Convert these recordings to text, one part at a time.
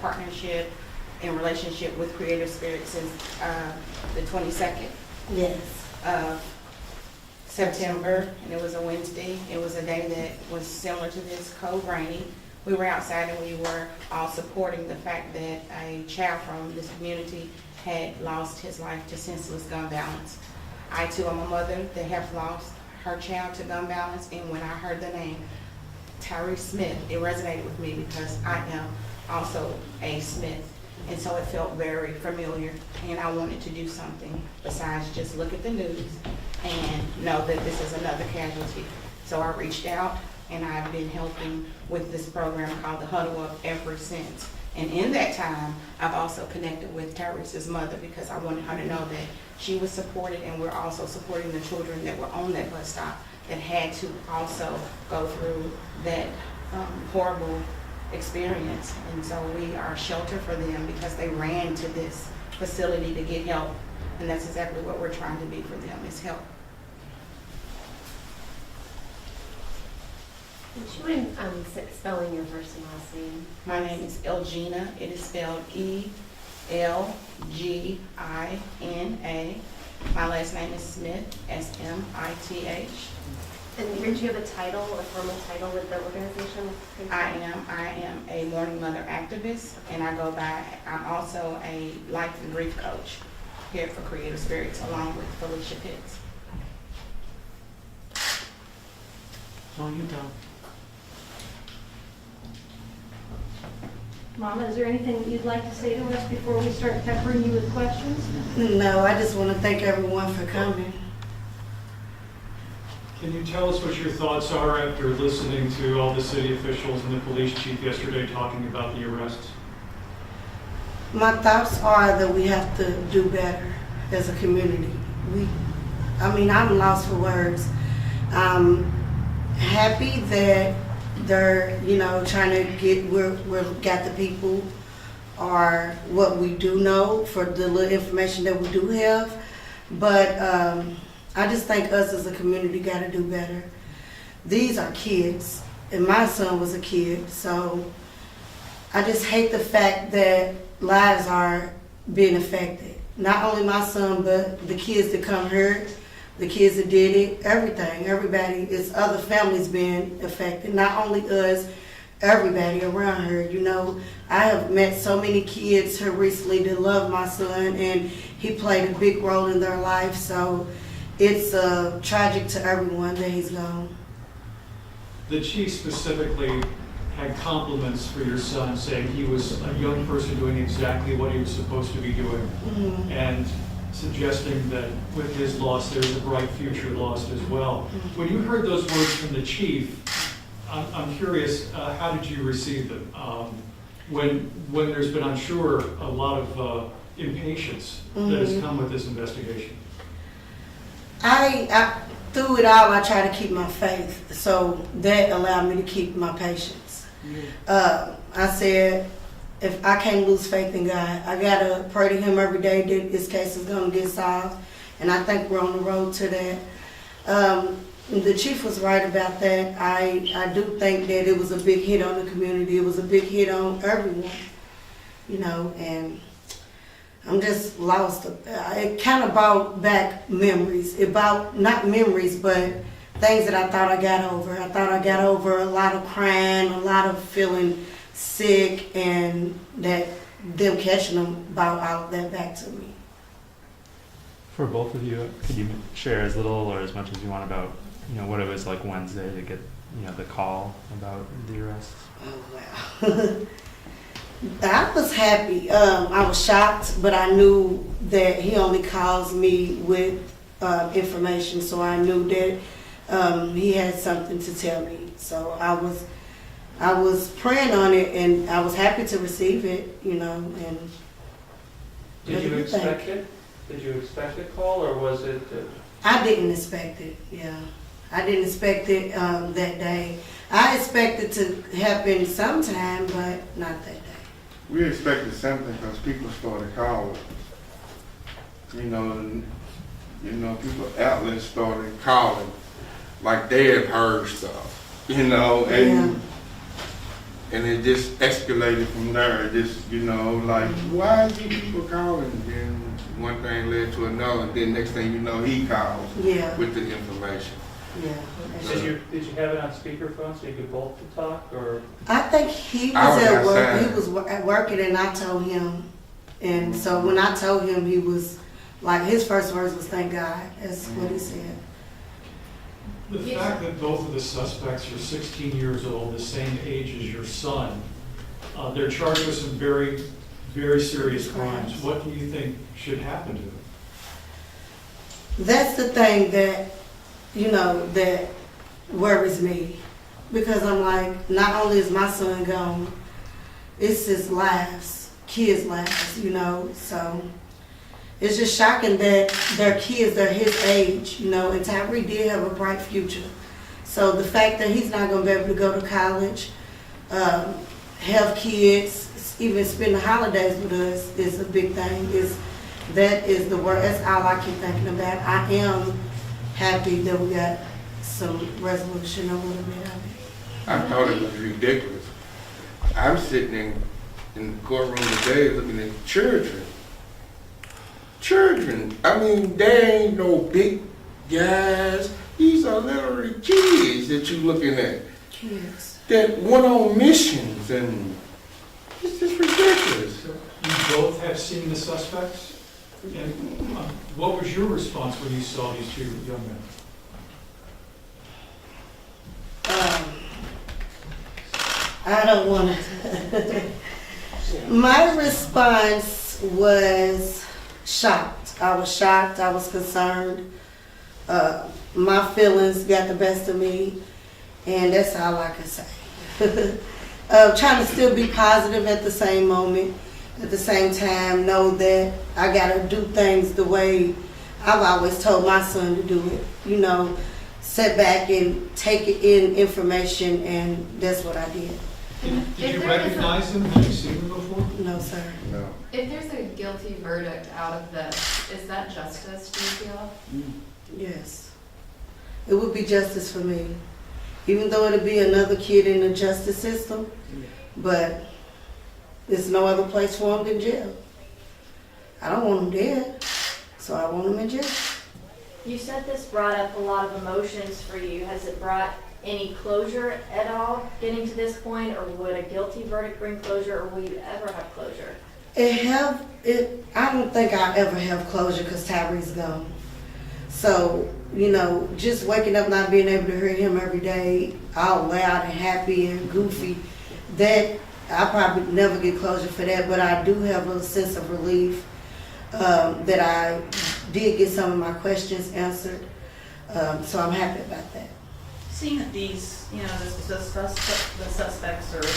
partnership and relationship with Creative Spirit since the 22nd Yes. of September, and it was a Wednesday. It was a day that was similar to this, cold, rainy. We were outside and we were all supporting the fact that a child from this community had lost his life to senseless gun violence. I too am a mother that have lost her child to gun violence, and when I heard the name Tyree Smith, it resonated with me because I am also a Smith. And so it felt very familiar, and I wanted to do something besides just look at the news and know that this is another casualty. So I reached out, and I've been helping with this program called the Huddle Up ever since. And in that time, I've also connected with Tyree's mother because I wanted her to know that she was supported, and we're also supporting the children that were on that bus stop that had to also go through that horrible experience. And so we are a shelter for them because they ran to this facility to get help, and that's exactly what we're trying to be for them, is help. Would you mind spelling your first and last name? My name is Elgina. It is spelled E-L-G-I-N-A. My last name is Smith, S-M-I-T-H. And do you have a title, a formal title with the organization? I am a mourning mother activist, and I'm also a life and grief coach here for Creative Spirits, along with Felicia Pitts. So you go. Mama, is there anything that you'd like to say to us before we start peppering you with questions? No, I just want to thank everyone for coming. Can you tell us what your thoughts are after listening to all the city officials and the police chief yesterday talking about the arrests? My thoughts are that we have to do better as a community. I'm lost for words. I'm happy that they're, trying to got the people, or what we do know for the little information that we do have. But I just think us as a community got to do better. These are kids, and my son was a kid, so I just hate the fact that lives are being affected. Not only my son, but the kids that come here, the kids that did it, everything, everybody, it's other families being affected. Not only us, everybody around here. I have met so many kids here recently that love my son, and he played a big role in their life, so it's tragic to everyone that he's gone. The chief specifically had compliments for your son, saying he was a young person doing exactly what he was supposed to be doing, Mm-hmm. and suggesting that with his loss, there's a bright future lost as well. Mm-hmm. When you heard those words from the chief, I'm curious, how did you receive them? When there's been, I'm sure, a lot of impatience that has come with this investigation. I through it all, I try to keep my faith, so that allowed me to keep my patience. I said, if I can't lose faith in God, I gotta pray to Him every day that this case is gonna get solved, and I think we're on the road to that. The chief was right about that. I do think that it was a big hit on the community. It was a big hit on everyone, and I'm just lost. It kind of brought back memories. Not memories, but things that I thought I got over. I thought I got over a lot of crying, a lot of feeling sick, and that them catching them brought all that back to me. For both of you, could you share as little or as much as you want about, what it was like Wednesday to get, the call about the arrests? Oh, wow. I was happy. I was shocked, but I knew that he only calls me with information, so I knew that he had something to tell me. So I was praying on it, and I was happy to receive it, and Did you expect it? Did you expect a call, or was it? I didn't expect it, yeah. I didn't expect it that day. I expected to happen sometime, but not that day. We expected something because people started calling. People outlets started calling like they had heard stuff. And And it just escalated from there. It just, you know, like, why are these people calling? Then one thing led to another, and then next thing you know, he calls Yeah, with the information. yeah. Did you have it on speakerphone so you could both talk, or? I think he I was was at work, outside. he was at working and I told him. And so when I told him, he was, like, his first words was, thank God. That's what he said. The fact that both of the suspects are 16 years old, the same age as your son, they're charged with some very, very serious crimes. What do you think should happen to them? That's the thing that, you know, that worries me. Because I'm like, not only is my son gone, it's his lives, kids' lives, you know. So it's just shocking that their kids are his age, you know, and Tyree did have a bright future. So the fact that he's not going to be able to go to college, have kids, even spend the holidays with us is a big thing. That is the word. That's all I keep thinking about. I am happy that we got some resolution a little bit of it. I thought it was ridiculous. I'm sitting in the courtroom today looking at children. Children. I mean, they ain't no big guys. These are literally kids that you're looking at. Kids. That went on missions, and it's just ridiculous. You both have seen the suspects? And what was your response when you saw these two young men? I don't want to. My response was shocked. I was shocked. I was concerned. My feelings got the best of me, and that's all I can say. Trying to still be positive at the same moment, at the same time, know that I got to do things the way I've always told my son to do it. You know, sit back and take in information, and that's what I did. Did you recognize them? Had you seen them before? No, sir. No. If there's a guilty verdict out of this, is that justice, do you feel? Yes. It would be justice for me. Even though it'd be another kid in the justice system, but there's no other place for him than jail. I don't want him dead, so I want him in jail. You said this brought up a lot of emotions for you. Has it brought any closure at all getting to this point, or would a guilty verdict bring closure, or will you ever have closure? I don't think I'll ever have closure because Tyree's gone. So, you know, just waking up not being able to hear him every day, all loud and happy and goofy, that I probably never get closure for that, but I do have a sense of relief that I did get some of my questions answered. So I'm happy about that. Seeing that these, you know, the suspects are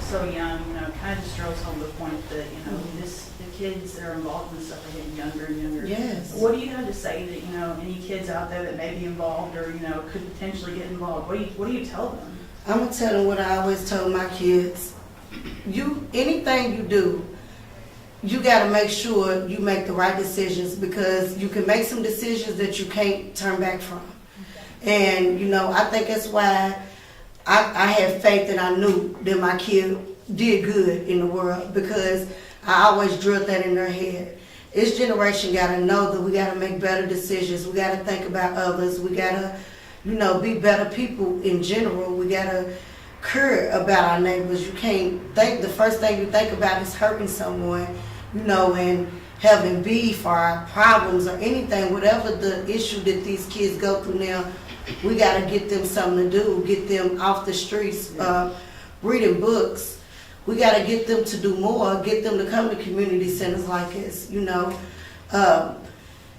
so young, you know, kind of just draws home the point that, you know, the kids that are involved in this stuff are getting younger and younger. Yes. What do you have to say that, you know, any kids out there that may be involved or, you know, could potentially get involved? What do you tell them? I'm gonna tell them what I always told my kids. Anything you do, you gotta make sure you make the right decisions, because you can make some decisions that you can't turn back from. And, you know, I think that's why I had faith and I knew that my kid did good in the world, because I always drilled that in their head. This generation gotta know that we gotta make better decisions. We gotta think about others. We gotta, you know, be better people in general. We gotta care about our neighbors. You can't think, the first thing you think about is hurting someone, you know, and having beef or problems or anything, whatever the issue that these kids go through now. We got to get them something to do, get them off the streets, reading books. We got to get them to do more, get them to come to community centers like this, you know.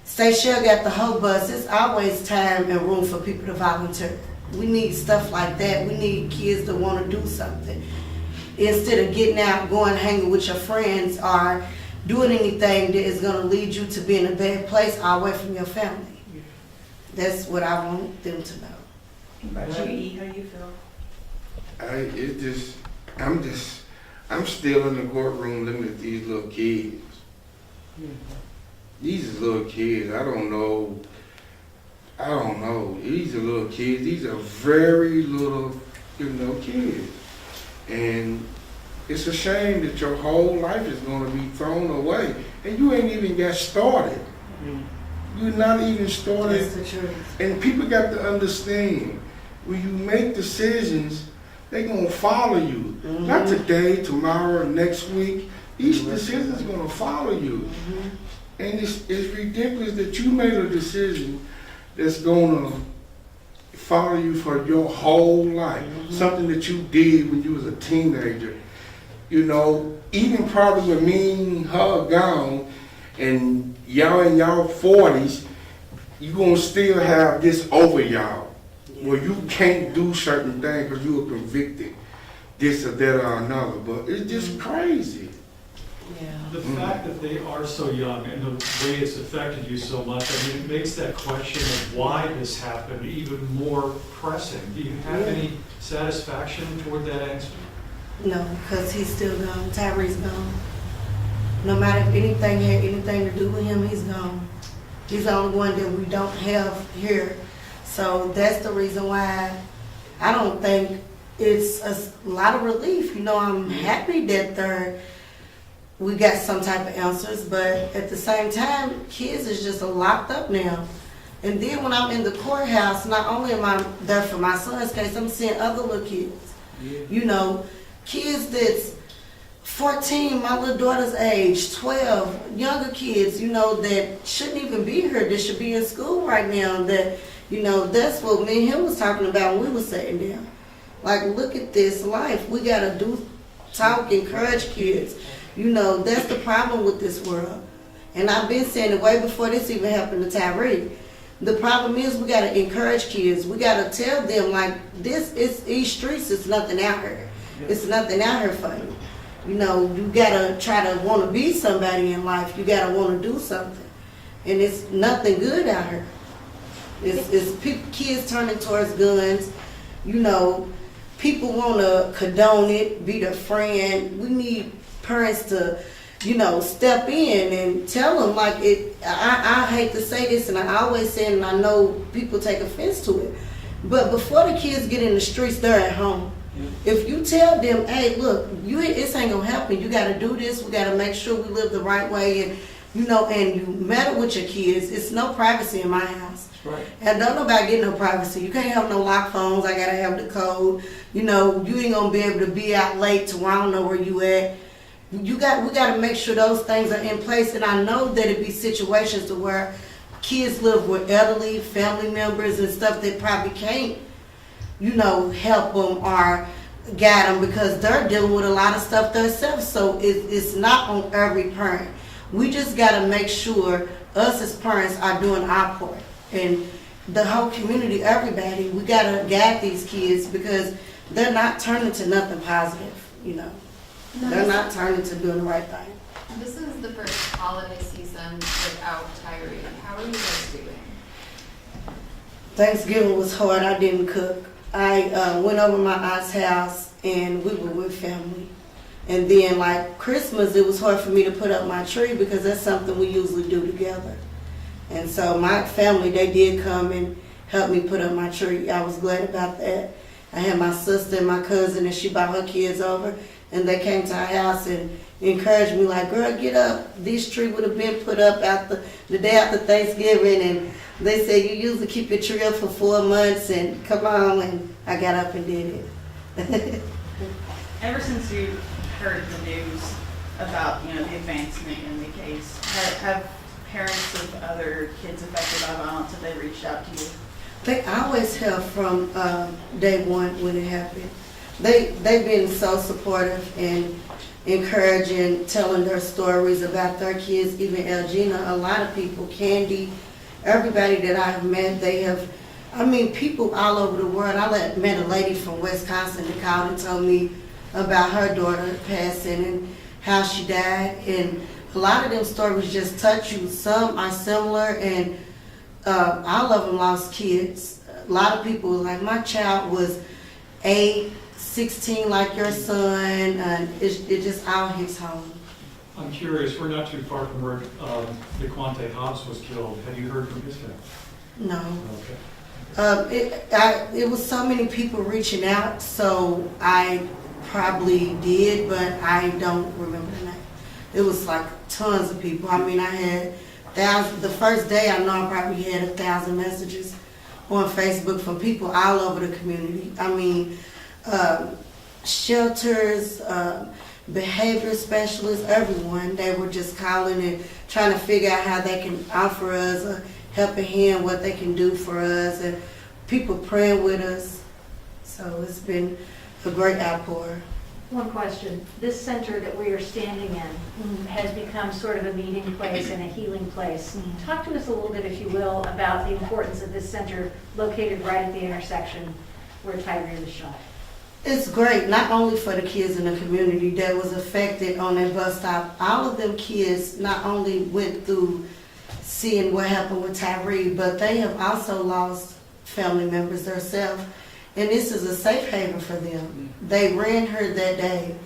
State Shell got the whole bus. It's always time and room for people to volunteer. We need stuff like that. We need kids that want to do something. Instead of getting out, going hanging with your friends or doing anything that is going to lead you to be in a bad place or away from your family. That's what I want them to know. About you, E, how do you feel? I'm still in the courtroom looking at these little kids. These are little kids. I don't know. These are little kids. These are very little, you know, kids. And it's a shame that your whole life is gonna be thrown away, and you ain't even got started. You're not even started. That's the truth. And people got to understand, when you make decisions, they're gonna follow you. Not today, tomorrow, next week. These decisions gonna follow you. And it's ridiculous that you made a decision that's gonna follow you for your whole life. Something that you did when you was a teenager. You know, even probably with me and her gone, and y'all in y'all 40s, you gonna still have this over y'all, where you can't do certain things because you were convicted, this or that or another. But it's just crazy. Yeah. The fact that they are so young and the way it's affected you so much, I mean, it makes that question of why this happened even more pressing. Do you have any satisfaction toward that answer? No, because he's still gone. Tyree's gone. No matter if anything had anything to do with him, he's gone. He's the only one that we don't have here. So that's the reason why I don't think it's a lot of relief. You know, I'm happy that we got some type of answers, but at the same time, kids is just locked up now. And then when I'm in the courthouse, not only am I there for my son's case, I'm seeing other little kids. You know, kids that's 14, my little daughter's age, 12, younger kids, you know, that shouldn't even be here, that should be in school right now, that, you know, that's what me and him was talking about when we was sitting down. Like, look at this life. We gotta talk, encourage kids. You know, that's the problem with this world. And I've been saying it way before this even happened to Tyree. The problem is we gotta encourage kids. We gotta tell them, like, these streets is nothing out here. It's nothing out here for you. You know, you gotta try to wanna be somebody in life. You gotta wanna do something. And it's nothing good out here. It's kids turning towards guns. You know, people wanna condone it, be their friend. We need parents to, you know, step in and tell them, like, I hate to say this, and I always say it, and I know people take offense to it, but before the kids get in the streets, they're at home. If you tell them, hey, look, this ain't gonna happen, you gotta do this, we gotta make sure we live the right way, and, you know, and you meddle with your kids, it's no privacy in my house. Right. And don't nobody get no privacy. You can't have no lock phones, I gotta have the code. You know, you ain't gonna be able to be out late to where I don't know where you at. We got to make sure those things are in place, and I know that it be situations to where kids live with elderly family members and stuff that probably can't, you know, help them or guide them because they're dealing with a lot of stuff themselves. So it's not on every parent. We just got to make sure us as parents are doing our part, and the whole community, everybody, we got to guide these kids because they're not turning to nothing positive, you know. They're not turning to doing the right thing. This is the first holiday season without Tyree. How are you guys doing? Thanksgiving was hard. I didn't cook. I went over my aunt's house and we were with family. And then like Christmas, it was hard for me to put up my tree because that's something we usually do together. And so my family, they did come and help me put up my tree. I was glad about that. I had my sister and my cousin, and she brought her kids over. And they came to our house and encouraged me, like, girl, get up. This tree would have been put up after the day after Thanksgiving. And they said, you usually keep your tree up for 4 months, and come on. And I got up and did it. Ever since you heard the news about, you know, the advancement in the case, have parents of other kids affected by violence, have they reached out to you? They always have from day one when it happened. They've been so supportive and encouraging, telling their stories about their kids, even Elgina, a lot of people, Candy, everybody that I've met, they have, I mean, people all over the world. I met a lady from Wisconsin that called and told me about her daughter passing and how she died. And a lot of them stories just touch you. Some are similar, and all of them lost kids. A lot of people was like, my child was 8, 16 like your son, and it just all hits home. I'm curious, we're not too far from where Dequante Hayes was killed. Have you heard from his family? No. Okay. It was so many people reaching out, so I probably did, but I don't remember the name. It was like tons of people. I mean, I had thousands. The first day I know I probably had 1,000 messages on Facebook from people all over the community. I mean, shelters, behavior specialists, everyone. They were just calling and trying to figure out how they can offer us a helping hand, what they can do for us, and people praying with us. So it's been a great outpour. One question. This center that we are standing in has become sort of a meeting place and a healing place. Talk to us a little bit, if you will, about the importance of this center located right at the intersection where Tyree was shot. It's great, not only for the kids in the community that was affected on that bus stop. All of them kids not only went through seeing what happened with Tyree, but they have also lost family members themselves. And this is a safe haven for them. They ran her that day.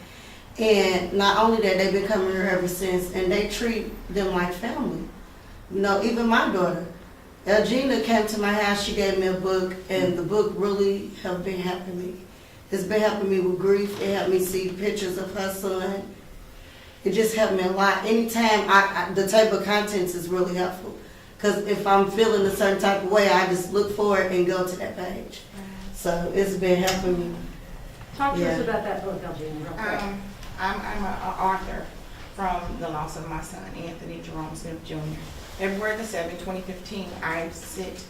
And not only that, they've been coming here ever since, and they treat them like family. You know, even my daughter, Elgina, came to my house, she gave me a book, and the book really have been helping me. It's been helping me with grief. It helped me see pictures of her son. It just helped me a lot. Anytime, the table of contents is really helpful. Because if I'm feeling a certain type of way, I just look for it and go to that page. So it's been helping me. Talk to us Yeah. about that book, Elgina, real quick. I'm an author from the loss of my son, Anthony Jerome Smith Jr. February the 7th, 2015, I sit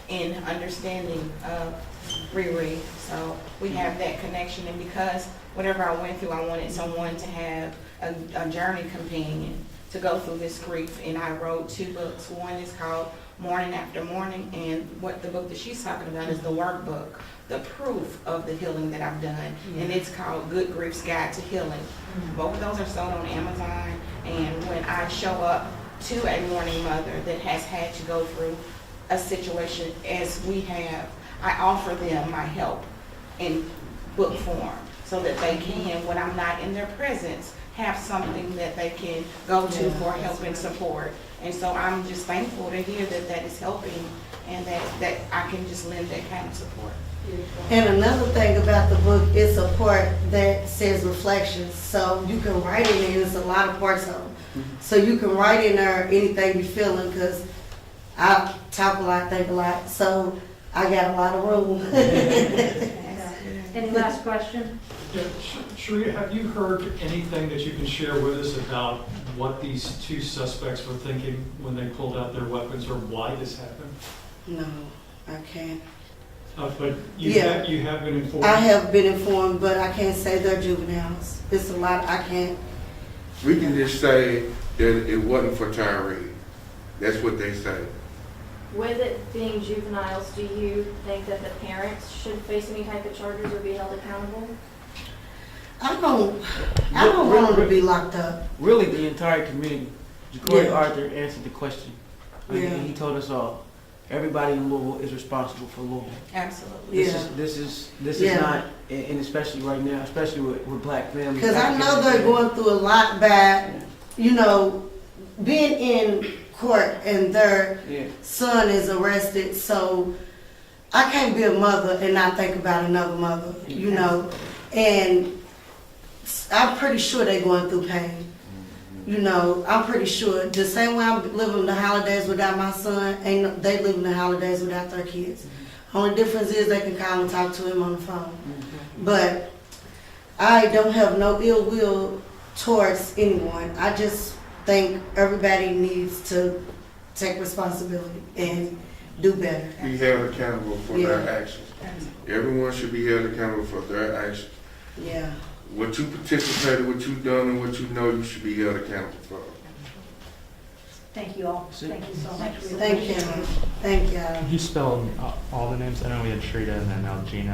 in understanding of Riri. So we have that connection, and because whatever I went through, I wanted someone to have a journey companion to go through this grief, and I wrote 2 books. One is called Morning After Morning, and what the book that she's talking about is the workbook, the proof of the healing that I've done, and it's called Good Grief's Guide to Healing. Both of those are sold on Amazon, and when I show up to a mourning mother that has had to go through a situation as we have, I offer them my help in book form so that they can, when I'm not in their presence, have something that they can go to for help and support. And so I'm just thankful to hear that that is helping, and that I can just lend that kind of support. And another thing about the book, it's a part that says reflections. So you can write in there, there's a lot of parts of them. So you can write in there anything you're feeling, because I talk a lot, think a lot. So I got a lot of room. Any last question? Yeah, Sharia, have you heard anything that you can share with us about what these 2 suspects were thinking when they pulled out their weapons, or why this happened? No, I can't. But you have been informed? I have been informed, but I can't say they're juveniles. It's a lot, I can't. We can just say that it wasn't for Tyree. That's what they say. With it being juveniles, do you think that the parents should face any type of charges or be held accountable? I don't want them to be locked up. Really, the entire community. Dequante Yeah. Arthur answered the question. I mean, Yeah. he told us all. Everybody in Louisville is responsible for Louisville. Absolutely. Yeah. This is Yeah. not, and especially right now, especially with black families. Because I know they're going through a lot by, you know, being in court and their Yeah. son is arrested. So I can't be a mother and not think about another mother, you know. And I'm pretty sure they're going through pain. You know, I'm pretty sure. The same way I'm living the holidays without my son, ain't they living the holidays without their kids. Only difference is they can call and talk to him on the phone. But I don't have no ill will towards anyone. I just think everybody needs to take responsibility and do better. Be held accountable for their actions. Everyone should be held accountable for their actions. Yeah. What you participated, what you done, and what you know, you should be held accountable for. Thank you all. Thank you so much. We Thank you. appreciate it. Thank you. Can you spell all the names? I know we had Shrita and then Elgina.